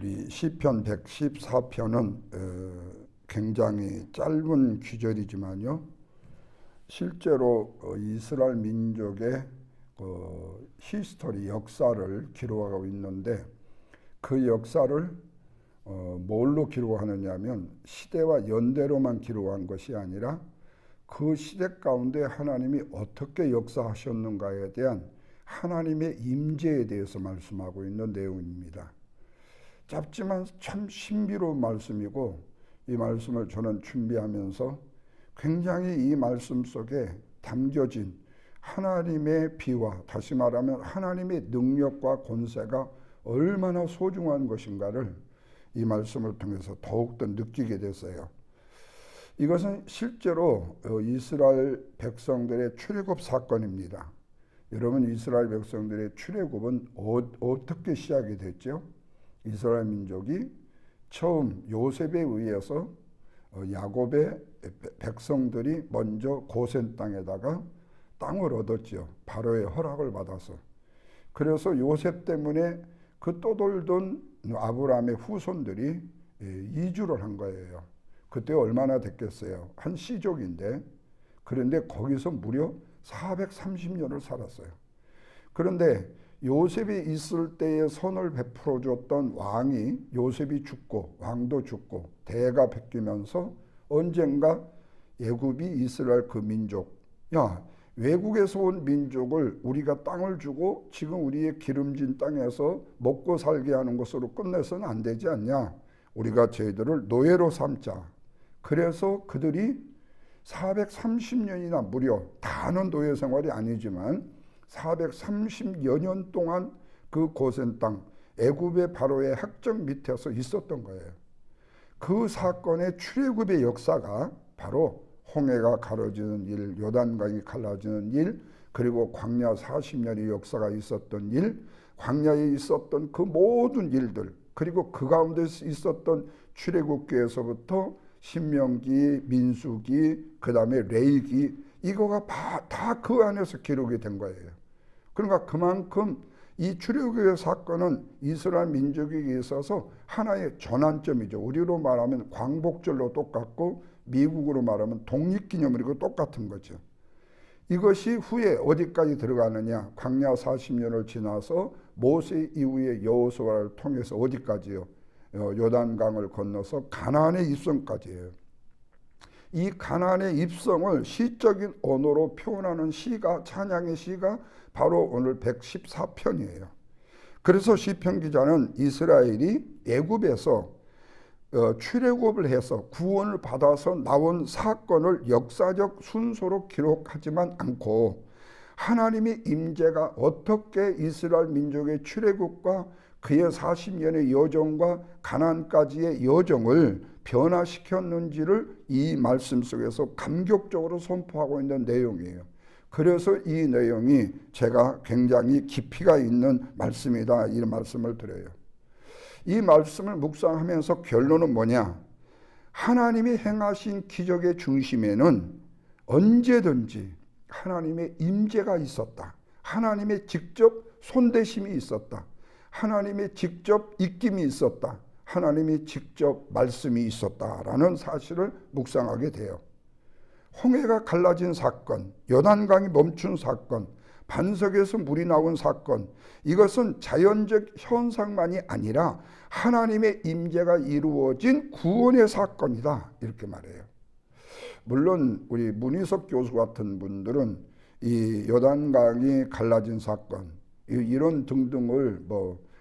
우리 시편 114편은 굉장히 짧은 구절이지만요, 실제로 이스라엘 민족의 히스토리, 역사를 기록하고 있는데, 그 역사를 뭘로 기록하느냐 하면 시대와 연대로만 기록한 것이 아니라 그 시대 가운데 하나님이 어떻게 역사하셨는가에 대한 하나님의 임재에 대해서 말씀하고 있는 내용입니다. 짧지만 참 신비로운 말씀이고, 이 말씀을 저는 준비하면서 굉장히 이 말씀 속에 담겨진 하나님의 비와, 다시 말하면 하나님의 능력과 권세가 얼마나 소중한 것인가를 이 말씀을 통해서 더욱더 느끼게 됐어요. 이것은 실제로 이스라엘 백성들의 출애굽 사건입니다. 여러분, 이스라엘 백성들의 출애굽은 어떻게 시작이 됐죠? 이스라엘 민족이 처음 요셉에 의해서 야곱의 백성들이 먼저 고센 땅에다가 땅을 얻었죠. 바로의 허락을 받아서. 그래서 요셉 때문에 그 떠돌던 아브라함의 후손들이 이주를 한 거예요. 그때 얼마나 됐겠어요? 한 시족인데. 그런데 거기서 무려 430년을 살았어요. 그런데 요셉이 있을 때에 선을 베풀어 줬던 왕이, 요셉이 죽고 왕도 죽고 대가 바뀌면서 언젠가 애굽이 이스라엘 그 민족, 야, 외국에서 온 민족을 우리가 땅을 주고 지금 우리의 기름진 땅에서 먹고 살게 하는 것으로 끝내서는 안 되지 않냐? 우리가 저희들을 노예로 삼자. 그래서 그들이 430년이나 무려, 다는 노예 생활이 아니지만 430여 년 동안 그 고센 땅 애굽의 바로의 학정 밑에서 있었던 거예요. 그 사건의 출애굽의 역사가 바로 홍해가 가로지는 일, 요단강이 갈라지는 일, 그리고 광야 40년의 역사가 있었던 일, 광야에 있었던 그 모든 일들, 그리고 그 가운데 있었던 출애굽기에서부터 신명기, 민수기, 그 다음에 레위기, 이거가 다 그 안에서 기록이 된 거예요. 그러니까 그만큼 이 출애굽의 사건은 이스라엘 민족에게 있어서 하나의 전환점이죠. 우리로 말하면 광복절로 똑같고 미국으로 말하면 독립기념일이고 똑같은 거죠. 이것이 후에 어디까지 들어가느냐? 광야 40년을 지나서 모세 이후에 여호수아를 통해서 어디까지요? 요단강을 건너서 가나안의 입성까지예요. 이 가나안의 입성을 시적인 언어로 표현하는 시가, 찬양의 시가 바로 오늘 114편이에요. 그래서 시편 기자는 이스라엘이 애굽에서 출애굽을 해서 구원을 받아서 나온 사건을 역사적 순서로 기록하지만 않고, 하나님의 임재가 어떻게 이스라엘 민족의 출애굽과 그의 40년의 여정과 가나안까지의 여정을 변화시켰는지를 이 말씀 속에서 감격적으로 선포하고 있는 내용이에요. 그래서 이 내용이 제가 굉장히 깊이가 있는 말씀이다, 이 말씀을 드려요. 이 말씀을 묵상하면서 결론은 뭐냐? 하나님이 행하신 기적의 중심에는 언제든지 하나님의 임재가 있었다. 하나님의 직접 손대심이 있었다. 하나님의 직접 입김이 있었다. 하나님이 직접 말씀이 있었다라는 사실을 묵상하게 돼요. 홍해가 갈라진 사건, 요단강이 멈춘 사건, 반석에서 물이 나온 사건, 이것은 자연적 현상만이 아니라 하나님의 임재가 이루어진 구원의 사건이다, 이렇게 말해요. 물론 우리 문희석 교수 같은 분들은 이 요단강이 갈라진 사건, 이런 등등을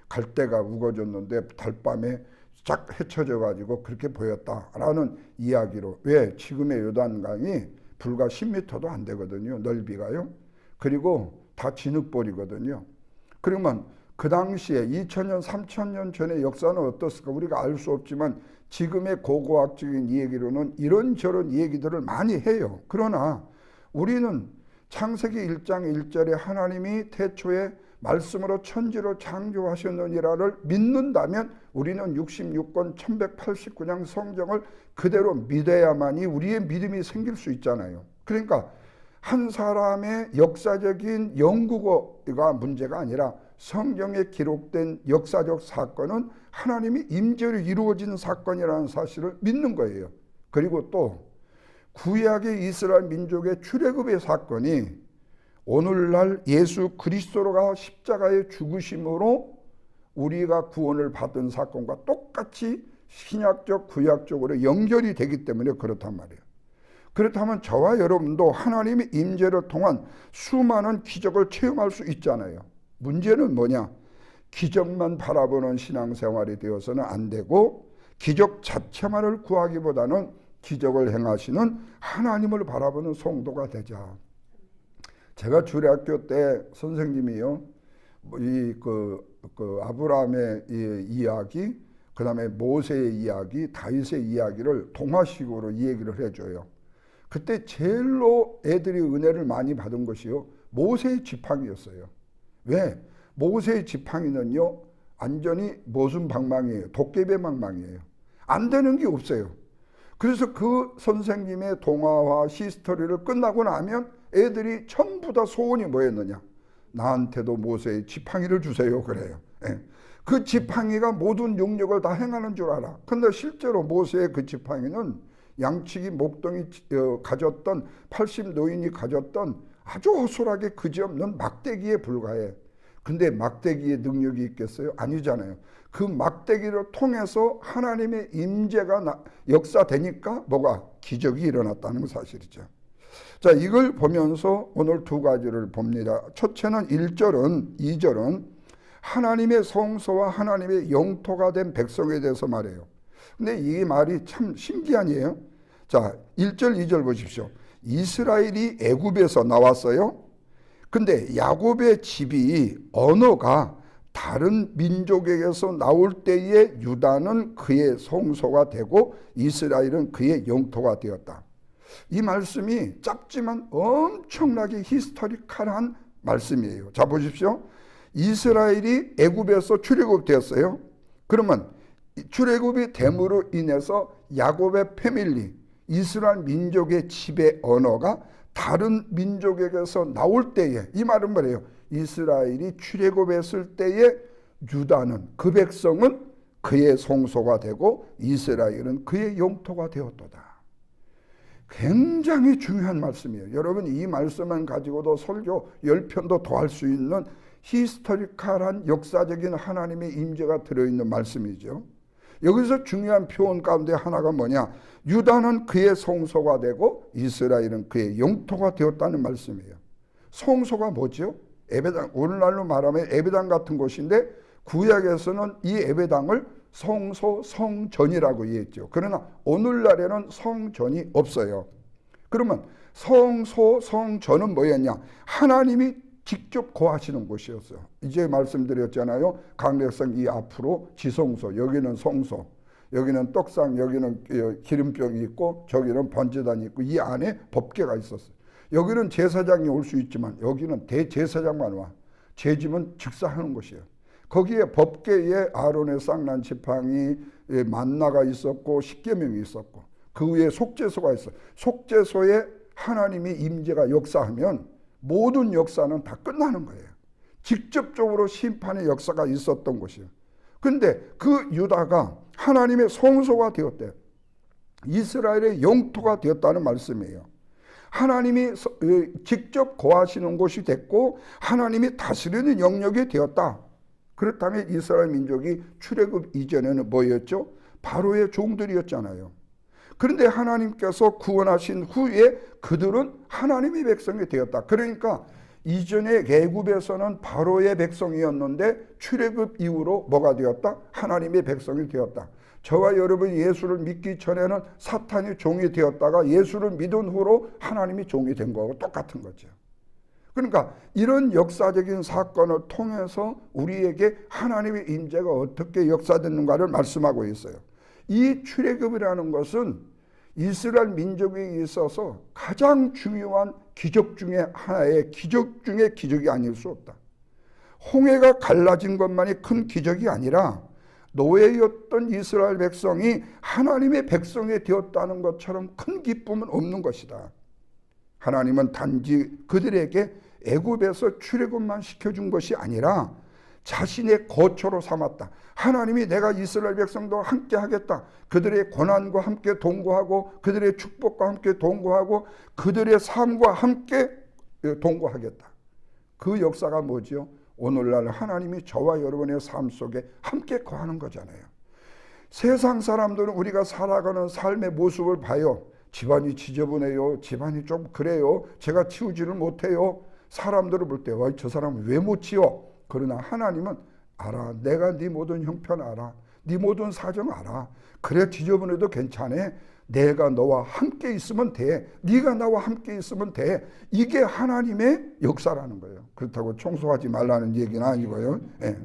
갈대가 우거졌는데 달밤에 쫙 헤쳐져 가지고 그렇게 보였다라는 이야기로, 왜? 지금의 요단강이 불과 10m도 안 되거든요, 넓이가요. 그리고 다 진흙벌이거든요. 그러면 그 당시에 2000년, 3000년 전의 역사는 어떻을까 우리가 알 수 없지만 지금의 고고학적인 얘기로는 이런저런 얘기들을 많이 해요. 그러나 우리는 창세기 1장 1절에 하나님이 태초에 말씀으로 천지를 창조하셨느니라를 믿는다면 우리는 66권 1189장 성경을 그대로 믿어야만이 우리의 믿음이 생길 수 있잖아요. 그러니까 한 사람의 역사적인 연구가 문제가 아니라 성경에 기록된 역사적 사건은 하나님이 임재로 이루어진 사건이라는 사실을 믿는 거예요. 그리고 또 구약의 이스라엘 민족의 출애굽의 사건이 오늘날 예수 그리스도가 십자가의 죽으심으로 우리가 구원을 받은 사건과 똑같이 신약적 구약적으로 연결이 되기 때문에 그렇단 말이에요. 그렇다면 저와 여러분도 하나님의 임재를 통한 수많은 기적을 체험할 수 있잖아요. 문제는 뭐냐? 기적만 바라보는 신앙생활이 되어서는 안 되고 기적 자체만을 구하기보다는 기적을 행하시는 하나님을 바라보는 성도가 되자. 제가 주일학교 때 선생님이요, 아브라함의 이야기, 그 다음에 모세의 이야기, 다윗의 이야기를 동화식으로 이 얘기를 해줘요. 그때 제일로 애들이 은혜를 많이 받은 것이요, 모세의 지팡이였어요. 왜? 모세의 지팡이는요, 완전히 모순방망이에요. 도깨비 방망이에요. 안 되는 게 없어요. 그래서 그 선생님의 동화와 히스토리를 끝나고 나면 애들이 전부 다 소원이 뭐였느냐? 나한테도 모세의 지팡이를 주세요. 그래요. 예. 그 지팡이가 모든 능력을 다 행하는 줄 알아. 근데 실제로 모세의 그 지팡이는 양치기 목동이 가졌던 80노인이 가졌던 아주 허술하게 그지없는 막대기에 불과해. 근데 막대기의 능력이 있겠어요? 아니잖아요. 그 막대기를 통해서 하나님의 임재가 역사되니까 뭐가? 기적이 일어났다는 사실이죠. 자, 이걸 보면서 오늘 두 가지를 봅니다. 첫째는 1절은 2절은 하나님의 성소와 하나님의 영토가 된 백성에 대해서 말해요. 근데 이 말이 참 신기하네요. 자, 1절 2절 보십시오. 이스라엘이 애굽에서 나왔어요. 근데 야곱의 집이 언어가 다른 민족에게서 나올 때에 유다는 그의 성소가 되고 이스라엘은 그의 영토가 되었다. 이 말씀이 짧지만 엄청나게 히스토리컬한 말씀이에요. 자, 보십시오. 이스라엘이 애굽에서 출애굽되었어요. 그러면 출애굽이 됨으로 인해서 야곱의 패밀리, 이스라엘 민족의 집의 언어가 다른 민족에게서 나올 때에, 이 말은 뭐래요? 이스라엘이 출애굽했을 때에 유다는, 그 백성은 그의 성소가 되고 이스라엘은 그의 영토가 되었도다. 굉장히 중요한 말씀이에요. 여러분, 이 말씀만 가지고도 설교 10편도 더 할 수 있는 히스토리컬한 역사적인 하나님의 임재가 들어있는 말씀이죠. 여기서 중요한 표현 가운데 하나가 뭐냐? 유다는 그의 성소가 되고 이스라엘은 그의 영토가 되었다는 말씀이에요. 성소가 뭐죠? 에베당, 오늘날로 말하면 에베당 같은 곳인데 구약에서는 이 에베당을 성소, 성전이라고 이해했죠. 그러나 오늘날에는 성전이 없어요. 그러면 성소, 성전은 뭐였냐? 하나님이 직접 거하시는 곳이었어요. 이제 말씀드렸잖아요. 강력성 이 앞으로 지성소, 여기는 성소, 여기는 떡상, 여기는 기름병이 있고 저기는 번제단이 있고 이 안에 법궤가 있었어요. 여기는 제사장이 올 수 있지만 여기는 대제사장만 와. 제짐은 직사하는 곳이에요. 거기에 법궤에 아론의 쌍난 지팡이, 만나가 있었고 십계명이 있었고 그 위에 속죄소가 있어요. 속죄소에 하나님의 임재가 역사하면 모든 역사는 다 끝나는 거예요. 직접적으로 심판의 역사가 있었던 곳이에요. 근데 그 유다가 하나님의 성소가 되었대요. 이스라엘의 영토가 되었다는 말씀이에요. 하나님이 직접 거하시는 곳이 됐고 하나님이 다스리는 영역이 되었다. 그렇다면 이스라엘 민족이 출애굽 이전에는 뭐였죠? 바로의 종들이었잖아요. 그런데 하나님께서 구원하신 후에 그들은 하나님의 백성이 되었다. 그러니까 이전에 애굽에서는 바로의 백성이었는데 출애굽 이후로 뭐가 되었다? 하나님의 백성이 되었다. 저와 여러분이 예수를 믿기 전에는 사탄이 종이 되었다가 예수를 믿은 후로 하나님이 종이 된 거하고 똑같은 거죠. 그러니까 이런 역사적인 사건을 통해서 우리에게 하나님의 임재가 어떻게 역사됐는가를 말씀하고 있어요. 이 출애굽이라는 것은 이스라엘 민족에 있어서 가장 중요한 기적 중에 하나의 기적 중에 기적이 아닐 수 없다. 홍해가 갈라진 것만이 큰 기적이 아니라 노예였던 이스라엘 백성이 하나님의 백성이 되었다는 것처럼 큰 기쁨은 없는 것이다. 하나님은 단지 그들에게 애굽에서 출애굽만 시켜준 것이 아니라 자신의 거처로 삼았다. 하나님이 내가 이스라엘 백성들과 함께 하겠다. 그들의 고난과 함께 동거하고 그들의 축복과 함께 동거하고 그들의 삶과 함께 동거하겠다. 그 역사가 뭐죠? 오늘날 하나님이 저와 여러분의 삶 속에 함께 거하는 거잖아요. 세상 사람들은 우리가 살아가는 삶의 모습을 봐요. 집안이 지저분해요. 집안이 좀 그래요. 제가 치우지를 못해요. 사람들을 볼 때 저 사람은 왜 못 치워? 그러나 하나님은 알아. 내가 네 모든 형편 알아. 네 모든 사정 알아. 그래 지저분해도 괜찮아. 내가 너와 함께 있으면 돼. 네가 나와 함께 있으면 돼. 이게 하나님의 역사라는 거예요. 그렇다고 청소하지 말라는 얘기는 아니고요. 예.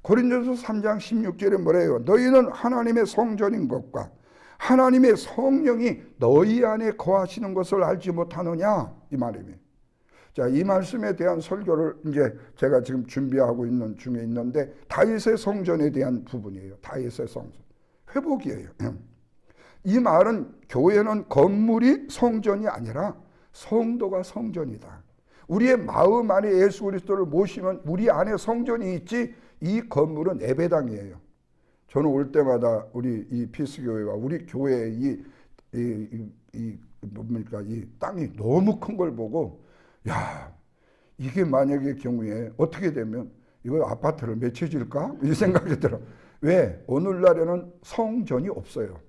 고린도서 3장 16절에 뭐래요? 너희는 하나님의 성전인 것과 하나님의 성령이 너희 안에 거하시는 것을 알지 못하느냐? 이 말입니다. 자, 이 말씀에 대한 설교를 이제 제가 지금 준비하고 있는 중에 있는데 다윗의 성전에 대한 부분이에요. 다윗의 성전. 회복이에요. 이 말은 교회는 건물이 성전이 아니라 성도가 성전이다. 우리의 마음 안에 예수 그리스도를 모시면 우리 안에 성전이 있지 이 건물은 예배당이에요. 저는 올 때마다 우리 이 피스교회와 우리 교회의 이 땅이 너무 큰 걸 보고 야, 이게 만약의 경우에 어떻게 되면 이거 아파트를 몇 채 질까? 이 생각이 들어. 왜? 오늘날에는 성전이 없어요.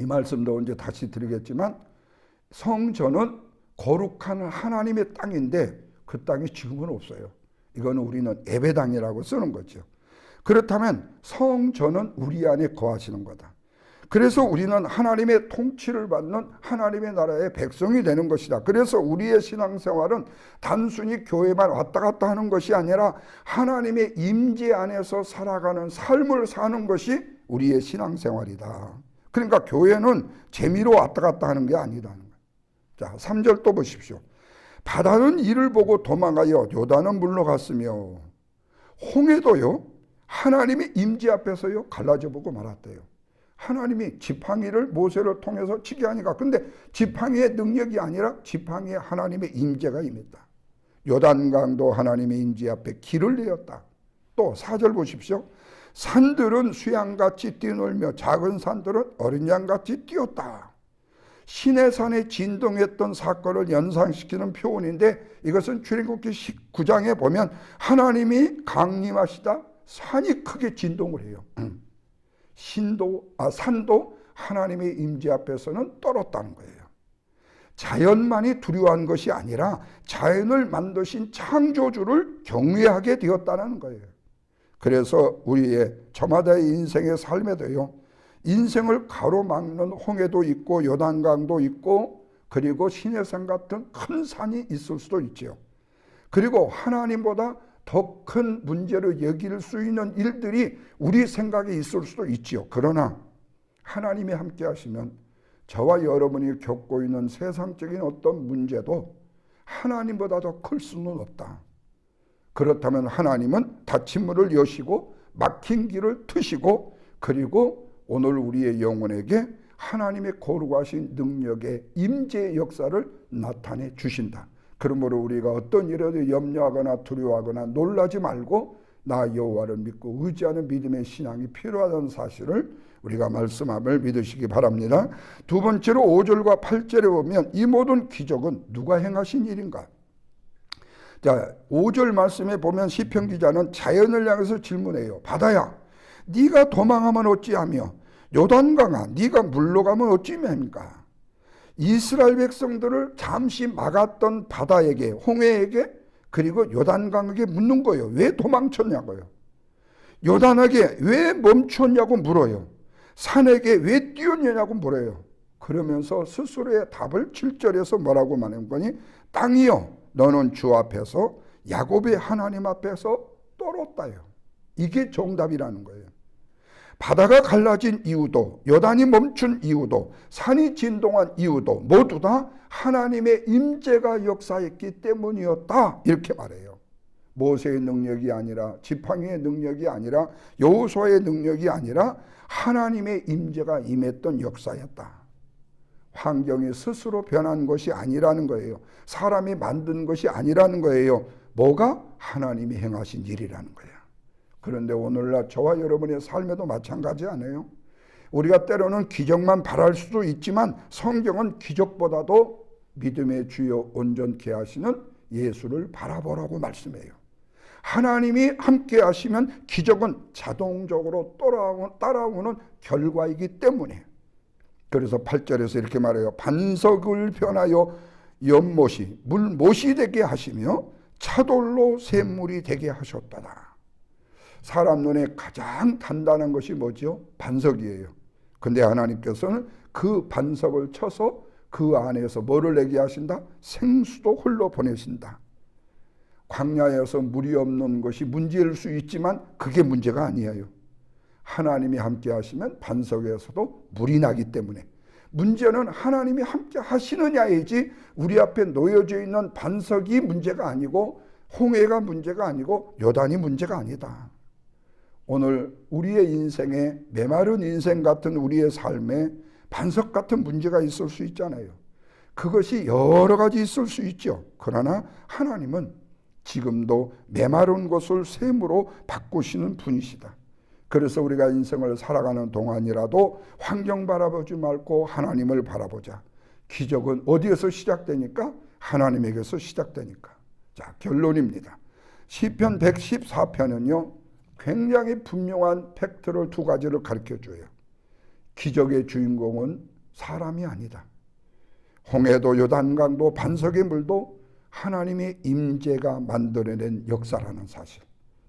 이 말씀도 언제 다시 드리겠지만 성전은 거룩한 하나님의 땅인데 그 땅이 지금은 없어요. 이거는 우리는 예배당이라고 쓰는 거죠. 그렇다면 성전은 우리 안에 거하시는 거다. 그래서 우리는 하나님의 통치를 받는 하나님의 나라의 백성이 되는 것이다. 그래서 우리의 신앙생활은 단순히 교회만 왔다 갔다 하는 것이 아니라 하나님의 임재 안에서 살아가는 삶을 사는 것이 우리의 신앙생활이다. 그러니까 교회는 재미로 왔다 갔다 하는 게 아니라는 거예요. 자, 3절 또 보십시오. 바다는 이를 보고 도망하여 요단은 물러갔으며 홍해도요 하나님의 임재 앞에서요 갈라져 보고 말았대요. 하나님이 지팡이를 모세를 통해서 치게 하니까 근데 지팡이의 능력이 아니라 지팡이에 하나님의 임재가 임했다. 요단강도 하나님의 임재 앞에 길을 내었다. 또 4절 보십시오. 산들은 수양같이 뛰놀며 작은 산들은 어린 양같이 뛰었다. 시내산에 진동했던 사건을 연상시키는 표현인데 이것은 출애굽기 19장에 보면 하나님이 강림하시다 산이 크게 진동을 해요. 산도 하나님의 임재 앞에서는 떨었다는 거예요. 자연만이 두려워한 것이 아니라 자연을 만드신 창조주를 경외하게 되었다는 거예요. 그래서 우리의 저마다의 인생의 삶에도요. 인생을 가로막는 홍해도 있고 요단강도 있고 그리고 시내산 같은 큰 산이 있을 수도 있죠. 그리고 하나님보다 더 큰 문제로 여길 수 있는 일들이 우리 생각에 있을 수도 있지요. 그러나 하나님이 함께 하시면 저와 여러분이 겪고 있는 세상적인 어떤 문제도 하나님보다 더 클 수는 없다. 그렇다면 하나님은 닫힌 문을 여시고 막힌 길을 트시고 그리고 오늘 우리의 영혼에게 하나님의 거룩하신 능력의 임재의 역사를 나타내 주신다. 그러므로 우리가 어떤 일에도 염려하거나 두려워하거나 놀라지 말고 나 여호와를 믿고 의지하는 믿음의 신앙이 필요하다는 사실을 우리가 말씀함을 믿으시기 바랍니다. 두 번째로 5절과 8절에 보면 이 모든 기적은 누가 행하신 일인가? 자, 5절 말씀에 보면 시편 기자는 자연을 향해서 질문해요. 바다야, 네가 도망하면 어찌하며 요단강아, 네가 물러가면 어찌합니까? 이스라엘 백성들을 잠시 막았던 바다에게, 홍해에게, 그리고 요단강에게 묻는 거예요. 왜 도망쳤냐고요. 요단에게 왜 멈췄냐고 물어요. 산에게 왜 뛰었냐고 물어요. 그러면서 스스로의 답을 7절에서 뭐라고 말하는 거니? 땅이여, 너는 주 앞에서 야곱의 하나님 앞에서 떨었다요. 이게 정답이라는 거예요. 바다가 갈라진 이유도 요단이 멈춘 이유도 산이 진동한 이유도 모두 다 하나님의 임재가 역사했기 때문이었다 이렇게 말해요. 모세의 능력이 아니라 지팡이의 능력이 아니라 여호수아의 능력이 아니라 하나님의 임재가 임했던 역사였다. 환경이 스스로 변한 것이 아니라는 거예요. 사람이 만든 것이 아니라는 거예요. 뭐가? 하나님이 행하신 일이라는 거예요. 그런데 오늘날 저와 여러분의 삶에도 마찬가지 아니에요? 우리가 때로는 기적만 바랄 수도 있지만 성경은 기적보다도 믿음의 주여 온전케 하시는 예수를 바라보라고 말씀해요. 하나님이 함께 하시면 기적은 자동적으로 따라오는 결과이기 때문에, 그래서 8절에서 이렇게 말해요. 반석을 변하여 연못이 물못이 되게 하시며 차돌로 샘물이 되게 하셨다다. 사람 눈에 가장 단단한 것이 뭐죠? 반석이에요. 근데 하나님께서는 그 반석을 쳐서 그 안에서 뭐를 내게 하신다? 생수도 흘러 보내신다. 광야에서 물이 없는 것이 문제일 수 있지만 그게 문제가 아니에요. 하나님이 함께 하시면 반석에서도 물이 나기 때문에, 문제는 하나님이 함께 하시느냐이지 우리 앞에 놓여져 있는 반석이 문제가 아니고 홍해가 문제가 아니고 요단이 문제가 아니다. 오늘 우리의 인생에, 메마른 인생 같은 우리의 삶에 반석 같은 문제가 있을 수 있잖아요. 그것이 여러 가지 있을 수 있죠. 그러나 하나님은 지금도 메마른 것을 샘으로 바꾸시는 분이시다. 그래서 우리가 인생을 살아가는 동안이라도 환경 바라보지 말고 하나님을 바라보자. 기적은 어디에서 시작되니까? 하나님에게서 시작되니까. 자, 결론입니다. 시편 114편은요 굉장히 분명한 팩트를 두 가지를 가르쳐줘요. 기적의 주인공은 사람이 아니다. 홍해도 요단강도 반석의 물도 하나님의 임재가 만들어낸 역사라는 사실.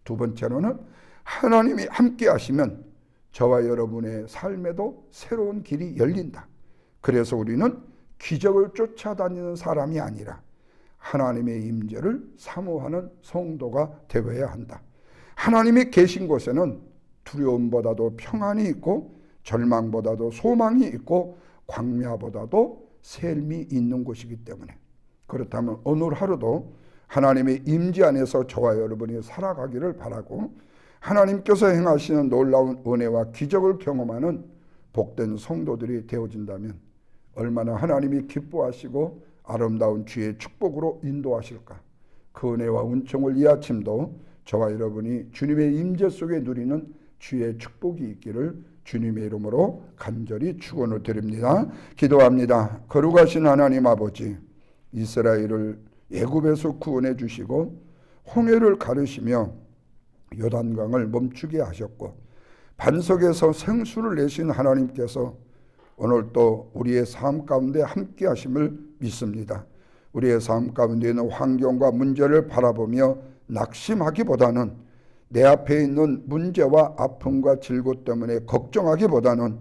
두 번째로는 하나님이 함께 하시면 저와 여러분의 삶에도 새로운 길이 열린다. 그래서 우리는 기적을 쫓아다니는 사람이 아니라 하나님의 임재를 사모하는 성도가 되어야 한다. 하나님이 계신 곳에는 두려움보다도 평안이 있고 절망보다도 소망이 있고 광야보다도 셀미 있는 곳이기 때문에, 그렇다면 오늘 하루도 하나님의 임재 안에서 저와 여러분이 살아가기를 바라고, 하나님께서 행하시는 놀라운 은혜와 기적을 경험하는 복된 성도들이 되어진다면 얼마나 하나님이 기뻐하시고 아름다운 주의 축복으로 인도하실까. 그 은혜와 은총을 이 아침도 저와 여러분이 주님의 임재 속에 누리는 주의 축복이 있기를 주님의 이름으로 간절히 축원을 드립니다. 기도합니다. 거룩하신 하나님 아버지, 이스라엘을 애굽에서 구원해 주시고 홍해를 가르시며 요단강을 멈추게 하셨고 반석에서 생수를 내신 하나님께서 오늘 또 우리의 삶 가운데 함께 하심을 믿습니다. 우리의 삶 가운데 있는 환경과 문제를 바라보며 낙심하기보다는 내 앞에 있는 문제와 아픔과 질고 때문에 걱정하기보다는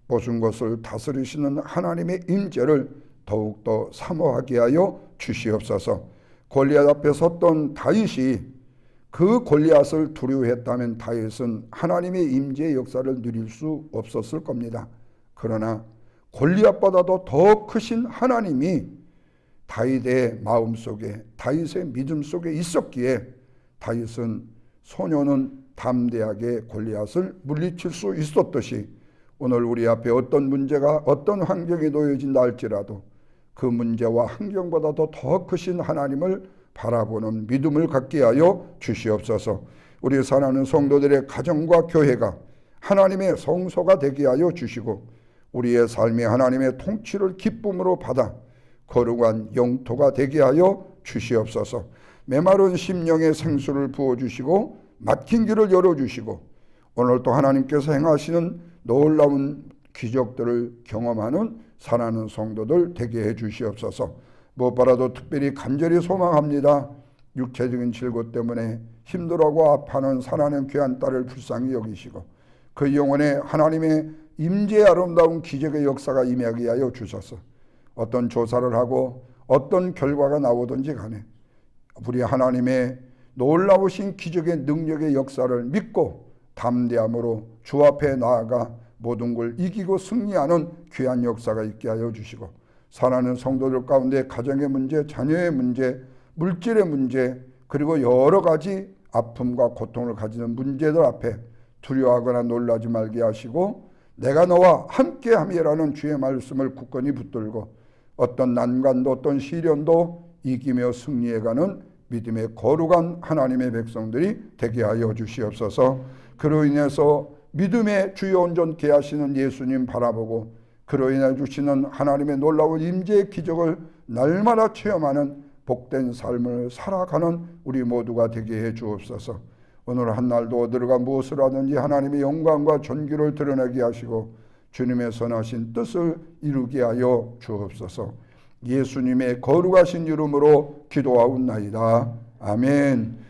모든 것을 다스리시는 하나님의 임재를 더욱더 사모하게 하여 주시옵소서. 골리앗 앞에 섰던 다윗이 그 골리앗을 두려워했다면 다윗은 하나님의 임재의 역사를 누릴 수 없었을 겁니다. 그러나 골리앗보다도 더 크신 하나님이 다윗의 마음속에, 다윗의 믿음 속에 있었기에 다윗은 소녀는 담대하게 골리앗을 물리칠 수 있었듯이 오늘 우리 앞에 어떤 문제가, 어떤 환경이 놓여진다 할지라도 그 문제와 환경보다도 더 크신 하나님을 바라보는 믿음을 갖게 하여 주시옵소서. 우리 사랑하는 성도들의 가정과 교회가 하나님의 성소가 되게 하여 주시고 우리의 삶이 하나님의 통치를 기쁨으로 받아 거룩한 영토가 되게 하여 주시옵소서. 메마른 심령의 생수를 부어주시고 막힌 길을 열어주시고 오늘 또 하나님께서 행하시는 놀라운 기적들을 경험하는 사랑하는 성도들 되게 해 주시옵소서. 무엇보다도 특별히 간절히 소망합니다. 육체적인 질고 때문에 힘들어하고 아파하는 사랑하는 귀한 딸을 불쌍히 여기시고 그 영혼에 하나님의 임재의 아름다운 기적의 역사가 임하게 하여 주셔서 어떤 조사를 하고 어떤 결과가 나오든지 간에 우리 하나님의 놀라우신 기적의 능력의 역사를 믿고 담대함으로 주 앞에 나아가 모든 걸 이기고 승리하는 귀한 역사가 있게 하여 주시고 사랑하는 성도들 가운데 가정의 문제, 자녀의 문제, 물질의 문제, 그리고 여러 가지 아픔과 고통을 가지는 문제들 앞에 두려워하거나 놀라지 말게 하시고 내가 너와 함께함이라는 주의 말씀을 굳건히 붙들고 어떤 난관도 어떤 시련도 이기며 승리해가는 믿음의 거룩한 하나님의 백성들이 되게 하여 주시옵소서. 그로 인해서 믿음의 주요 온전케 하시는 예수님 바라보고 그로 인해 주시는 하나님의 놀라운 임재의 기적을 날마다 체험하는 복된 삶을 살아가는 우리 모두가 되게 해 주옵소서. 오늘 한날도 들어가 무엇을 하든지 하나님의 영광과 존귀를 드러내게 하시고 주님의 선하신 뜻을 이루게 하여 주옵소서. 예수님의 거룩하신 이름으로 기도하옵나이다. 아멘.